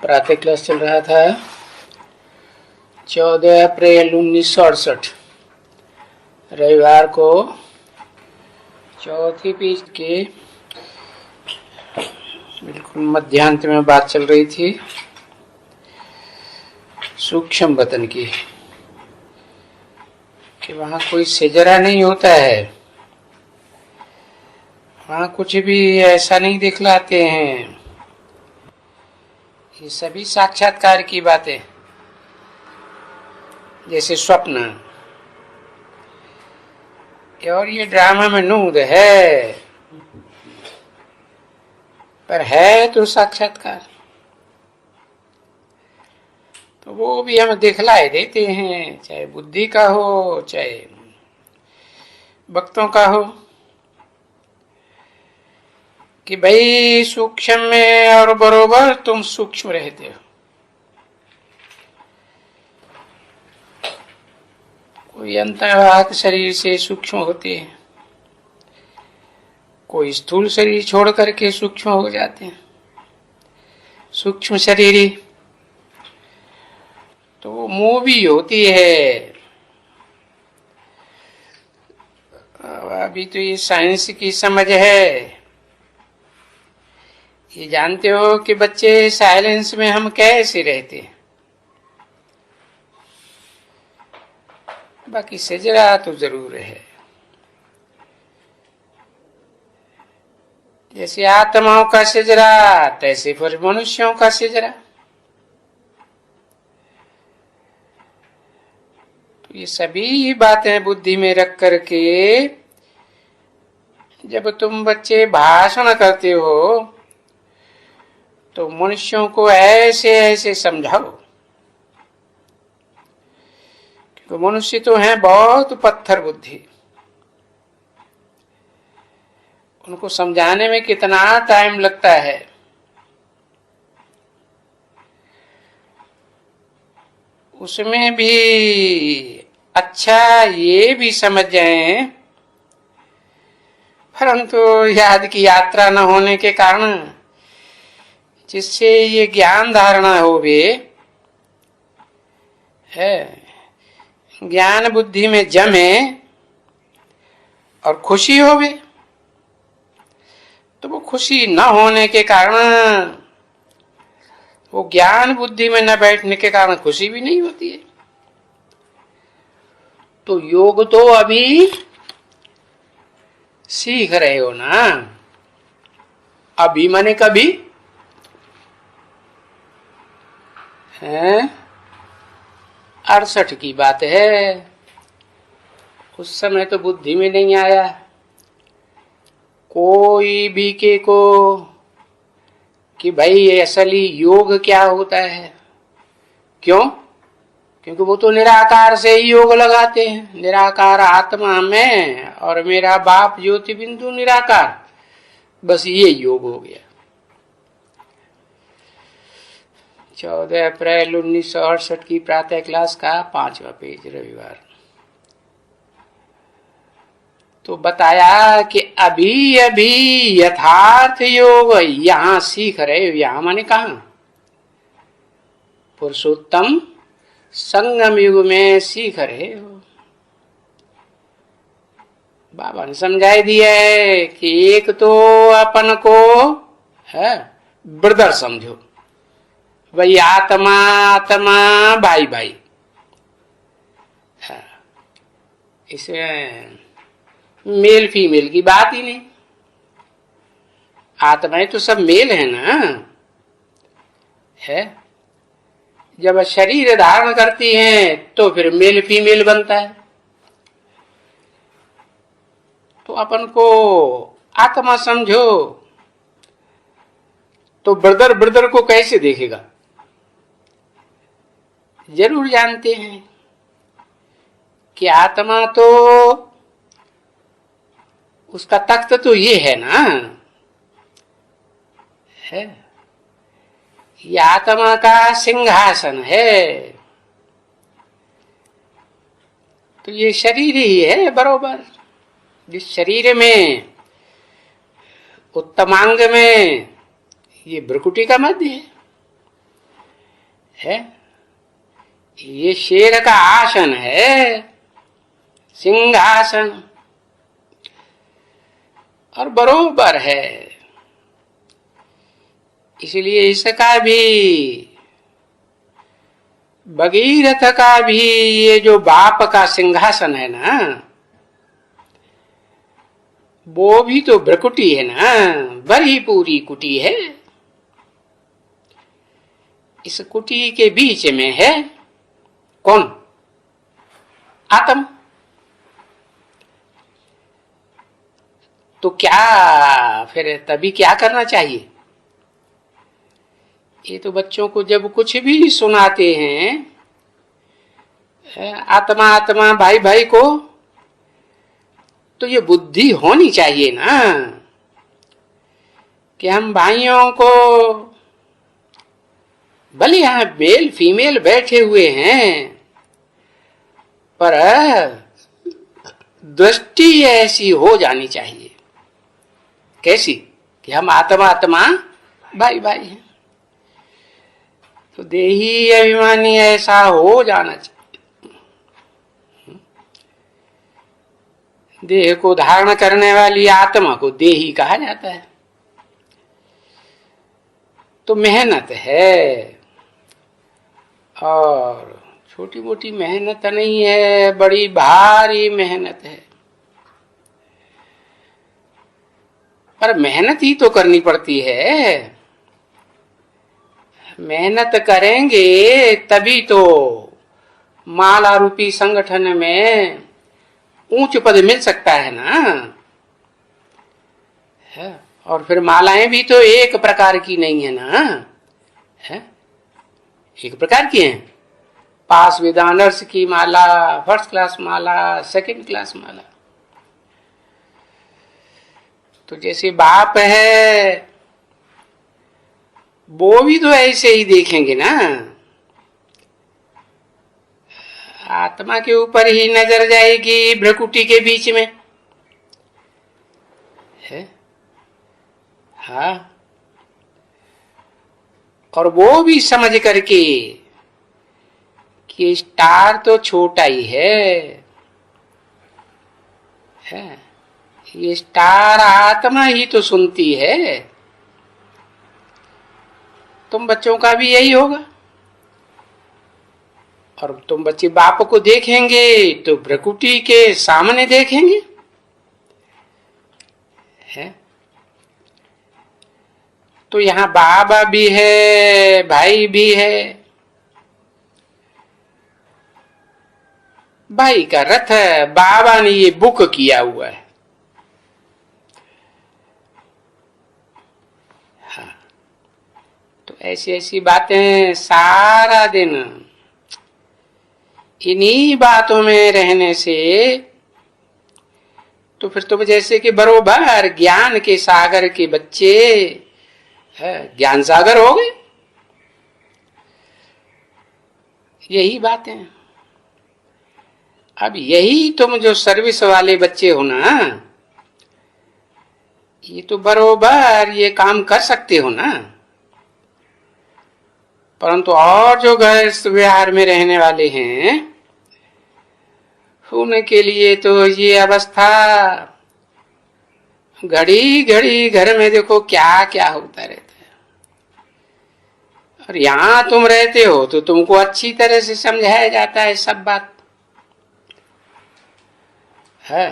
प्रातः क्लास चल रहा था 14 अप्रैल 1968 रविवार को चौथी पेज के बिल्कुल मध्यांत में बात चल रही थी सूक्ष्म वतन की कि वहां कोई सेजरा नहीं होता है, वहां कुछ भी ऐसा नहीं दिखलाते हैं। ये सभी साक्षात्कार की बातें, जैसे स्वप्न, और ये ड्रामा में नूद है, पर है तो साक्षात्कार, तो वो भी हम दिखलाए देते हैं, चाहे बुद्धि का हो चाहे भक्तों का हो, कि भाई सूक्ष्म में और बरोबर तुम सूक्ष्म रहते हो। कोई अंतर्वाहक शरीर से सूक्ष्म होते हैं, कोई स्थूल शरीर छोड़ करके सूक्ष्म हो जाते हैं। सूक्ष्म शरीरी तो वो मूवी होती है। अभी तो ये साइंस की समझ है। ये जानते हो कि बच्चे साइलेंस में हम कैसे रहते हैं, बाकी सेजरा तो जरूर है। जैसे आत्माओं का सेजरा तैसे फिर मनुष्यों का सेजरा। तो ये सभी बातें बुद्धि में रख करके जब तुम बच्चे भाषण करते हो तो मनुष्यों को ऐसे ऐसे समझाओ, क्योंकि मनुष्य तो हैं बहुत पत्थर बुद्धि। उनको समझाने में कितना टाइम लगता है। उसमें भी अच्छा ये भी समझ जाए, परंतु याद की यात्रा न होने के कारण जिससे ये ज्ञान धारणा हो भी है, ज्ञान बुद्धि में जमे और खुशी हो भी, तो वो खुशी न होने के कारण, वो ज्ञान बुद्धि में न बैठने के कारण खुशी भी नहीं होती है। तो योग तो अभी सीख रहे हो ना। अभी माने कभी है, 68 की बात है। उस समय तो बुद्धि में नहीं आया कोई भी के को कि भाई असली योग क्या होता है। क्यों? क्योंकि वो तो निराकार से ही योग लगाते हैं। निराकार आत्मा में और मेरा बाप ज्योति बिंदु निराकार, बस ये योग हो गया। 14 अप्रैल 1968 की प्रातः क्लास का 5वां पेज रविवार। तो बताया कि अभी अभी यथार्थ योग यहां सीख रहे हो। यहां माने कहां? पुरुषोत्तम संगम युग में सीख रहे हो। बाबा ने समझाई दिया है कि एक तो अपन को है ब्रदर समझो, वही आत्मा आत्मा भाई भाई है। इसमें मेल फीमेल की बात ही नहीं। आत्माएं तो सब मेल है ना, है। जब शरीर धारण करती हैं तो फिर मेल फीमेल बनता है। तो अपन को आत्मा समझो, तो ब्रदर ब्रदर को कैसे देखेगा? जरूर जानते हैं कि आत्मा तो उसका तख्त तो ये है ना, है। ये आत्मा का सिंहासन है। तो ये शरीर ही है बरोबर। जिस शरीर में उत्तमांग में ये भ्रुकुटी का मध्य है, है। ये शेर का आसन है, सिंहासन, और बरोबर है। इसलिए इसका भी, भगीरथ का भी ये जो बाप का सिंहासन है ना, वो भी तो भ्रकुटी है ना, बड़ी पूरी कुटी है। इस कुटी के बीच में है कौन? आत्म। तो क्या फिर तभी क्या करना चाहिए? ये तो बच्चों को जब कुछ भी सुनाते हैं, आत्मा आत्मा भाई भाई को, तो ये बुद्धि होनी चाहिए ना कि हम भाइयों को, भले यहां मेल फीमेल बैठे हुए हैं, पर दृष्टि ऐसी हो जानी चाहिए। कैसी? कि हम आत्मा आत्मा भाई भाई हैं। तो देही अभिमानी ऐसा हो जाना चाहिए। देह को धारण करने वाली आत्मा को देही कहा जाता है। तो मेहनत है, और छोटी मोटी मेहनत नहीं है, बड़ी भारी मेहनत है। पर मेहनत ही तो करनी पड़ती है। मेहनत करेंगे तभी तो माला रूपी संगठन में ऊंच पद मिल सकता है ना। है? और फिर मालाएं भी तो एक प्रकार की नहीं है ना, है? एक प्रकार की हैं। पास विद ऑनर्स की माला, फर्स्ट क्लास माला, सेकंड क्लास माला। तो जैसे बाप है, वो भी तो ऐसे ही देखेंगे ना। आत्मा के ऊपर ही नजर जाएगी भ्रकुटी के बीच में, है? हाँ। और वो भी समझ करके कि स्टार तो छोटा ही है, ये स्टार आत्मा ही तो सुनती है। तुम बच्चों का भी यही होगा। और तुम बच्चे बाप को देखेंगे तो भ्रकुटी के सामने देखेंगे, है? तो यहाँ बाबा भी है, भाई भी है। भाई का रथ है, बाबा ने ये बुक किया हुआ है। हाँ। तो ऐसी ऐसी बातें सारा दिन इन्हीं बातों में रहने से तो फिर तुम जैसे कि बरोबर ज्ञान के सागर के बच्चे ज्ञान सागर हो गए। यही बातें। अब यही तुम जो सर्विस वाले बच्चे हो ना, ये तो बरोबर ये काम कर सकते हो ना। परंतु और जो गृहस्थ विहार में रहने वाले हैं, उनके लिए तो ये अवस्था, घड़ी घड़ी घर में देखो क्या क्या होता रहता है। और यहां तुम रहते हो तो तुमको अच्छी तरह से समझाया जाता है सब बात, है।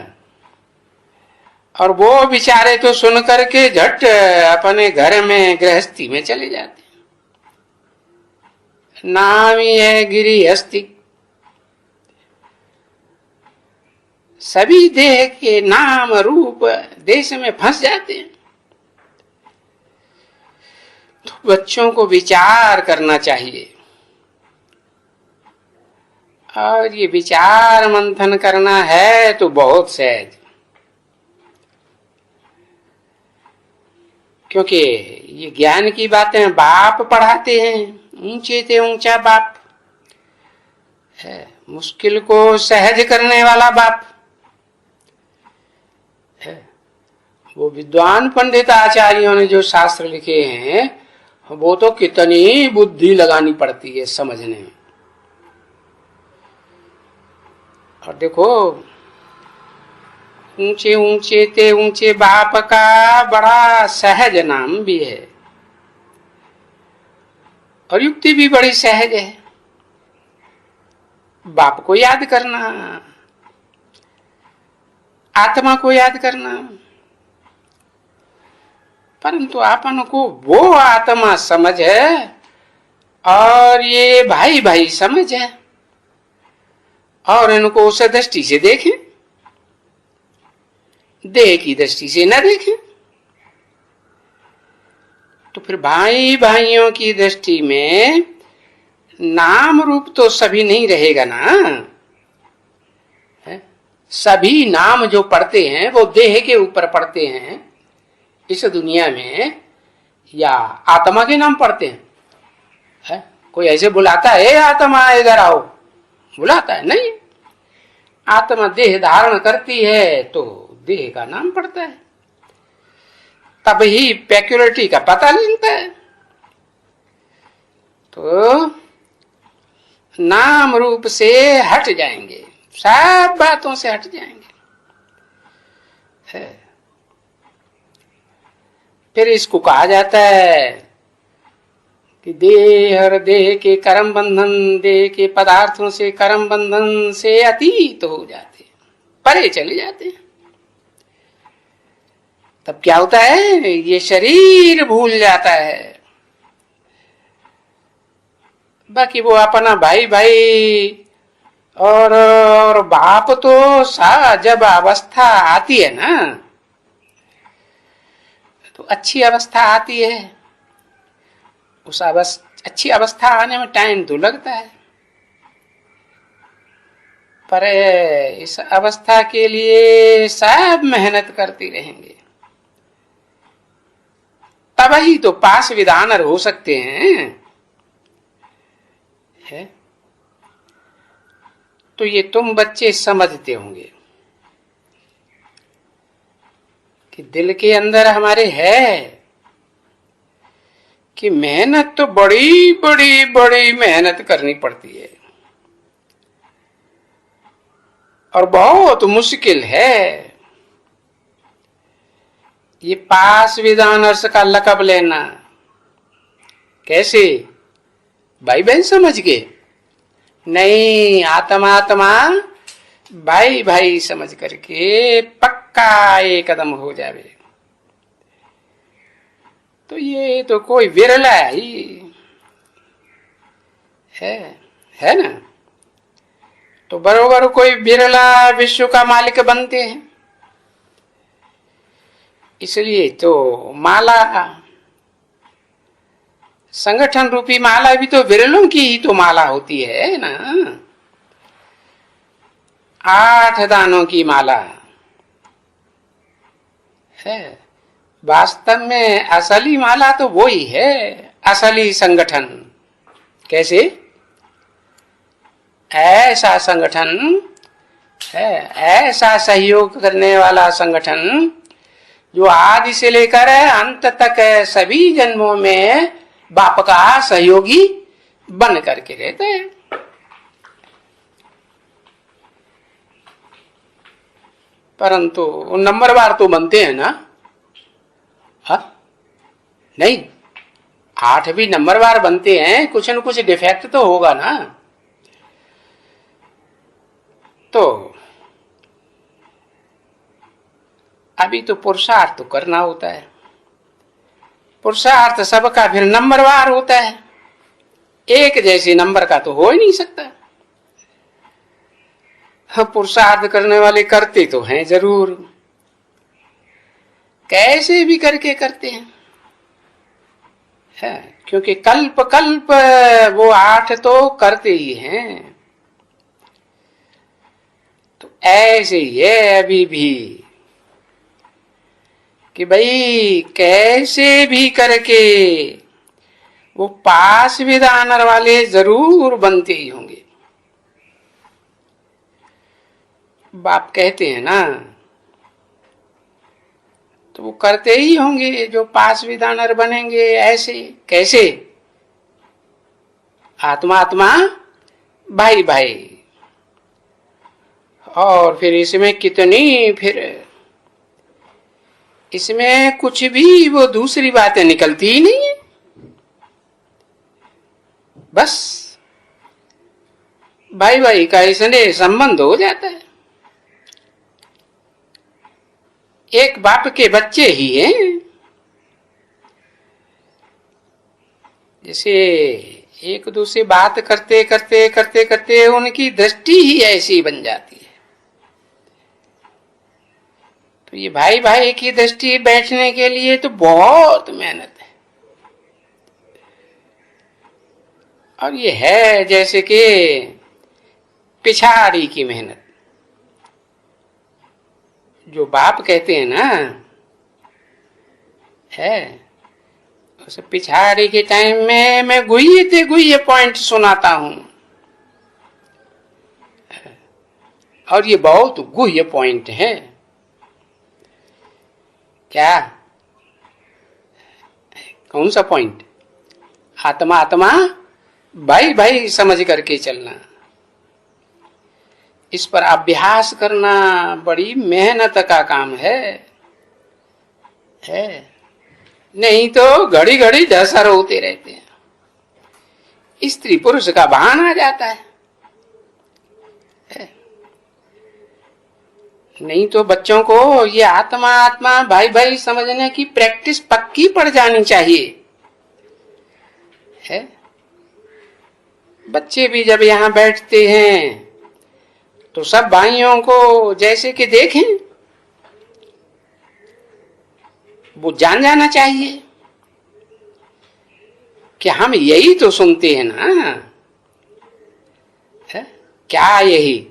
और वो बेचारे तो सुन करके झट अपने घर में गृहस्थी में चले जाते हैं। नाम ही है गिरिहस्थी। सभी देह के नाम रूप देश में फंस जाते हैं। तो बच्चों को विचार करना चाहिए, और ये विचार मंथन करना है तो बहुत सहज। क्योंकि ये ज्ञान की बातें बाप पढ़ाते हैं, ऊंचे से ऊंचा बाप है, मुश्किल को सहज करने वाला बाप है। वो विद्वान पंडित आचार्यों ने जो शास्त्र लिखे हैं, वो तो कितनी बुद्धि लगानी पड़ती है समझने में। और देखो, ऊंचे ऊंचे ते ऊंचे बाप का बड़ा सहज नाम भी है और युक्ति भी बड़ी सहज है। बाप को याद करना, आत्मा को याद करना, परंतु अपन को वो आत्मा समझ है और ये भाई भाई समझ है, और इनको उस दृष्टि से देखें, देह की दृष्टि से न देखें, तो फिर भाई भाइयों की दृष्टि में नाम रूप तो सभी नहीं रहेगा ना। सभी नाम जो पढ़ते हैं वो देह के ऊपर पढ़ते हैं इस दुनिया में, या आत्मा के नाम पढ़ते हैं? है? कोई ऐसे बुलाता है आत्मा इधर आओ, बुलाता है? नहीं। आत्मा देह धारण करती है तो देह का नाम पड़ता है, तब ही पेक्युलरिटी का पता लगता है। तो नाम रूप से हट जाएंगे, सब बातों से हट जाएंगे। है। फिर इसको कहा जाता है कि देह और देह के कर्म बंधन, देह के पदार्थों से कर्म बंधन से अतीत हो जाते, परे चले जाते हैं। तब क्या होता है? ये शरीर भूल जाता है, बाकी वो अपना भाई भाई और बाप तो जब अवस्था आती है ना, तो अच्छी अवस्था आती है, उस अच्छी अवस्था आने में टाइम तो लगता है, पर इस अवस्था के लिए सब मेहनत करती रहेंगे, तब ही तो पास विधानर हो सकते हैं। है? तो ये तुम बच्चे समझते होंगे कि दिल के अंदर हमारे है कि मेहनत तो बड़ी बड़ी बड़ी मेहनत करनी पड़ती है और बहुत मुश्किल है ये पास विधानर्स का लकब लेना। कैसे? भाई बहन समझ के नहीं, आत्मा आत्मा भाई भाई समझ करके पक्का एक कदम हो जावे, तो ये तो कोई विरला ही है ना। तो बरोबर कोई बिरला विश्व का मालिक बनते हैं। इसलिए तो माला, संगठन रूपी माला भी तो विरलों की ही तो माला होती है ना। 8 दानों की माला है, वास्तव में असली माला तो वो ही है, असली संगठन। कैसे? ऐसा संगठन है, ऐसा सहयोग करने वाला संगठन जो आदि से लेकर अंत तक सभी जन्मों में बाप का सहयोगी बन करके रहते हैं। परंतु नंबरवार तो बनते हैं ना? हाँ नहीं, 8 भी नंबरवार बनते हैं, कुछ न कुछ डिफेक्ट तो होगा ना। तो अभी तो पुरुषार्थ तो करना होता है, पुरुषार्थ सबका फिर नंबरवार होता है, एक जैसे नंबर का तो हो ही नहीं सकता। पुरुषार्थ करने वाले करते तो हैं जरूर, कैसे भी करके करते हैं, है, क्योंकि कल्प कल्प वो 8 तो करते ही हैं। तो ऐसे ही है अभी भी कि भाई कैसे भी करके वो पास विधानर वाले जरूर बनते ही होंगे। बाप कहते हैं ना, तो वो करते ही होंगे जो पास विधानर बनेंगे। ऐसे कैसे? आत्मा आत्मा भाई भाई। और फिर इसमें कितनी, फिर इसमें कुछ भी वो दूसरी बातें निकलती ही नहीं है। बस भाई भाई का इसने संबंध हो जाता है। एक बाप के बच्चे ही हैं। जैसे एक दूसरे बात करते करते करते करते उनकी दृष्टि ही ऐसी बन जाती है। तो ये भाई भाई की दृष्टि बैठने के लिए तो बहुत मेहनत है। और ये है जैसे कि पिछाड़ी की मेहनत। जो बाप कहते हैं ना, है उस पिछाड़ी के टाइम में मैं गुह्य पॉइंट सुनाता हूं। और ये बहुत गुह्य पॉइंट है। क्या? कौन सा पॉइंट? आत्मा आत्मा भाई भाई समझ करके चलना। इस पर अभ्यास करना बड़ी मेहनत का काम है। नहीं तो घड़ी घड़ी दशहर होते रहते हैं। स्त्री पुरुष का भान आ जाता है। नहीं तो बच्चों को ये आत्मा आत्मा भाई भाई समझने की प्रैक्टिस पक्की पड़ जानी चाहिए। है बच्चे भी जब यहाँ बैठते हैं तो सब भाइयों को जैसे कि देखें, वो जान जाना चाहिए कि हम यही तो सुनते हैं ना। है? क्या यही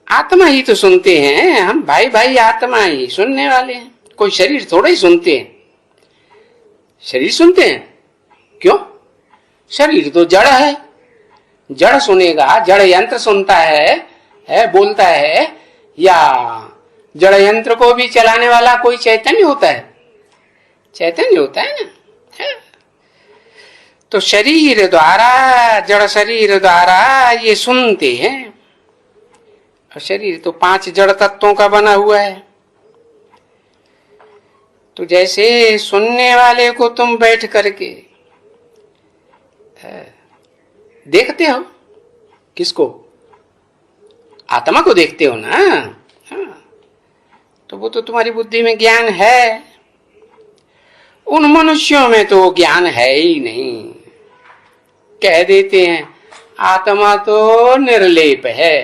आत्मा ही तो सुनते हैं हम। भाई भाई आत्मा ही सुनने वाले हैं। कोई शरीर थोड़ा ही सुनते हैं। शरीर सुनते हैं क्यों? शरीर तो जड़ है। जड़ सुनेगा? जड़ यंत्र सुनता है बोलता है, या जड़ यंत्र को भी चलाने वाला कोई चैतन्य होता है? चैतन्य होता है ना। है? तो शरीर द्वारा, जड़ शरीर द्वारा ये सुनते हैं। और शरीर तो 5 जड़ तत्वों का बना हुआ है। तो जैसे सुनने वाले को तुम बैठ करके देखते हो, किसको? आत्मा को देखते हो ना। हाँ। तो वो तो तुम्हारी बुद्धि में ज्ञान है। उन मनुष्यों में तो ज्ञान है ही नहीं। कह देते हैं आत्मा तो निर्लेप है।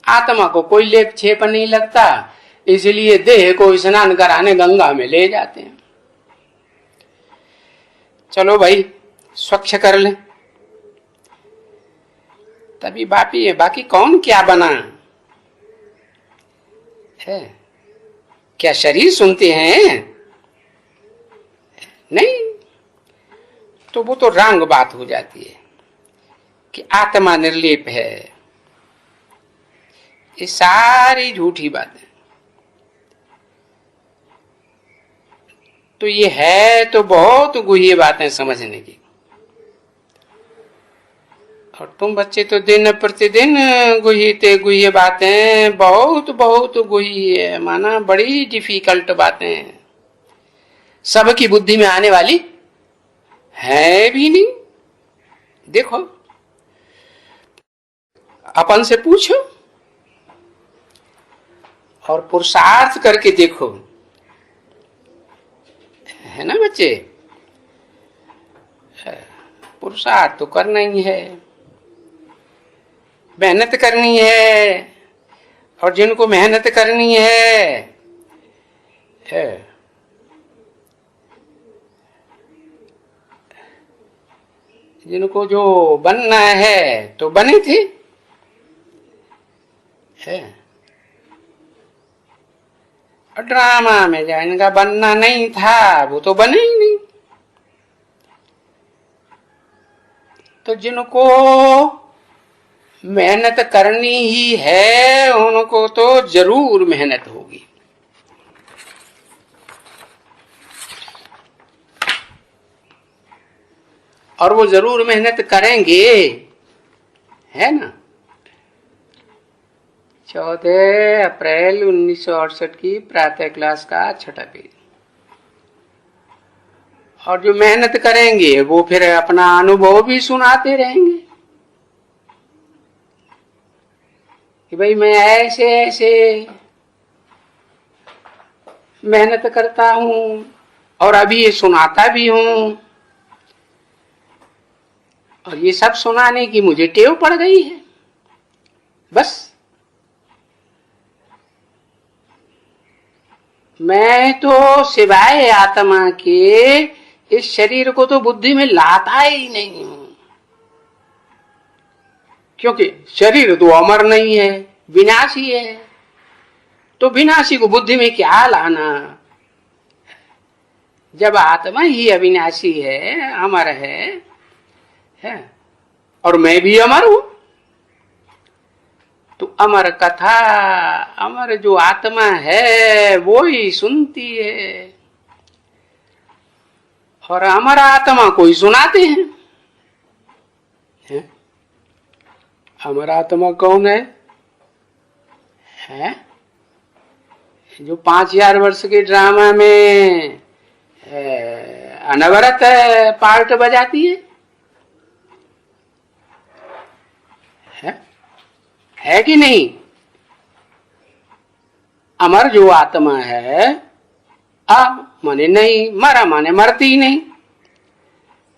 आत्मा को कोई लेप छेप नहीं लगता, इसलिए देह को स्नान कराने गंगा में ले जाते हैं। चलो भाई स्वच्छ कर लें, तभी बाकी है। बाकी कौन क्या बना है? क्या शरीर सुनते हैं? नहीं। तो वो तो रंग बात हो जाती है कि आत्मा निर्लेप है। ये सारी झूठी बात है। तो ये है तो बहुत गुह्य बातें समझने की। और तुम बच्चे तो दिन प्रतिदिन गुह्य बातें, बहुत बहुत गुह्य, माना बड़ी डिफिकल्ट बातें, सबकी बुद्धि में आने वाली है भी नहीं। देखो अपन से पूछो और पुरुषार्थ करके देखो, है ना बच्चे? पुरुषार्थ तो करना ही है, मेहनत करनी है। और जिनको मेहनत करनी है जिनको जो बनना है तो बने थे। और ड्रामा में जो इनका बनना नहीं था वो तो बने ही नहीं। तो जिनको मेहनत करनी ही है उनको तो जरूर मेहनत होगी। और वो जरूर मेहनत करेंगे, है ना। 14 अप्रैल 1968 की प्रातः क्लास का 6ठा पेज। और जो मेहनत करेंगे वो फिर अपना अनुभव भी सुनाते रहेंगे कि भाई मैं ऐसे ऐसे मेहनत करता हूं और अभी ये सुनाता भी हूं, और ये सब सुनाने की मुझे टेव पड़ गई है। बस मैं तो सिवाय आत्मा के इस शरीर को तो बुद्धि में लाता ही नहीं हूं, क्योंकि शरीर तो अमर नहीं है, विनाशी है। तो विनाशी को बुद्धि में क्या लाना, जब आत्मा ही अविनाशी है, अमर है, और मैं भी अमर हूं। तो अमर कथा, अमर जो आत्मा है वो ही सुनती है, और अमर आत्मा को ही सुनाते हैं। अमर आत्मा कौन है? जो 5000 वर्ष के ड्रामा में अनवरत पार्ट बजाती है कि नहीं? अमर जो आत्मा है, माने नहीं, मरा माने मरती ही नहीं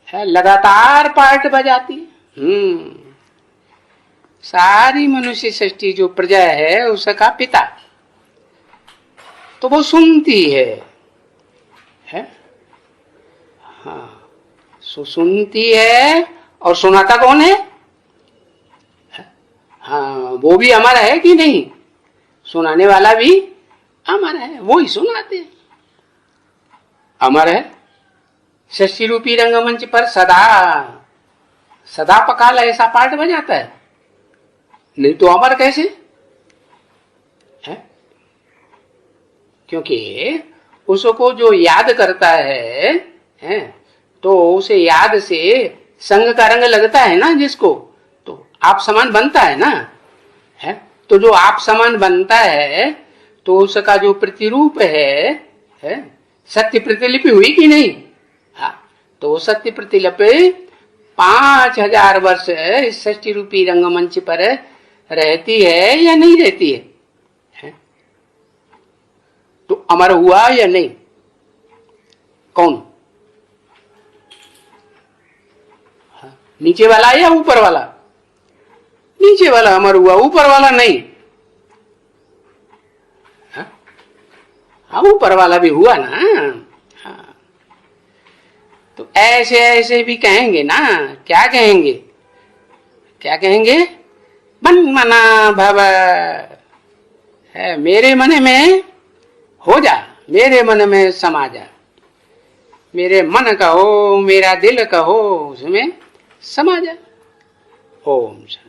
है, लगातार पार्ट बजाती। सारी मनुष्य सृष्टि जो प्रजा है उसका पिता, तो वो सुनती है। हाँ, सुनती है, और सुनाता कौन है? हाँ, वो भी अमर है कि नहीं? सुनाने वाला भी अमर है, वो ही सुनाते। अमर है, सृष्टि रूपी रंगमंच पर सदा सदा पकाल ऐसा पार्ट बजाता है, नहीं तो अमर कैसे है? क्योंकि उसको जो याद करता है, तो उसे याद से संग का रंग लगता है ना, जिसको तो आप समान बनता है ना, है। तो जो आप समान बनता है, तो उसका जो प्रतिरूप है सत्य प्रतिलिपि हुई कि नहीं? हाँ, तो सत्य प्रतिलिपि 5000 वर्ष इस सृष्टि रूपी रंगमंच पर रहती है या नहीं रहती है? तो अमर हुआ या नहीं? कौन? नीचे वाला या ऊपर वाला? नीचे वाला अमर हुआ, ऊपर वाला नहीं। हाँ, ऊपर वाला भी हुआ ना। हाँ, तो ऐसे ऐसे भी कहेंगे ना। क्या कहेंगे? क्या कहेंगे? मन मना भव है, मेरे मन में हो जा, मेरे मन में समा जा, मेरे मन कहो, मेरा दिल कहो, उसमें समा जा। ओम शांति।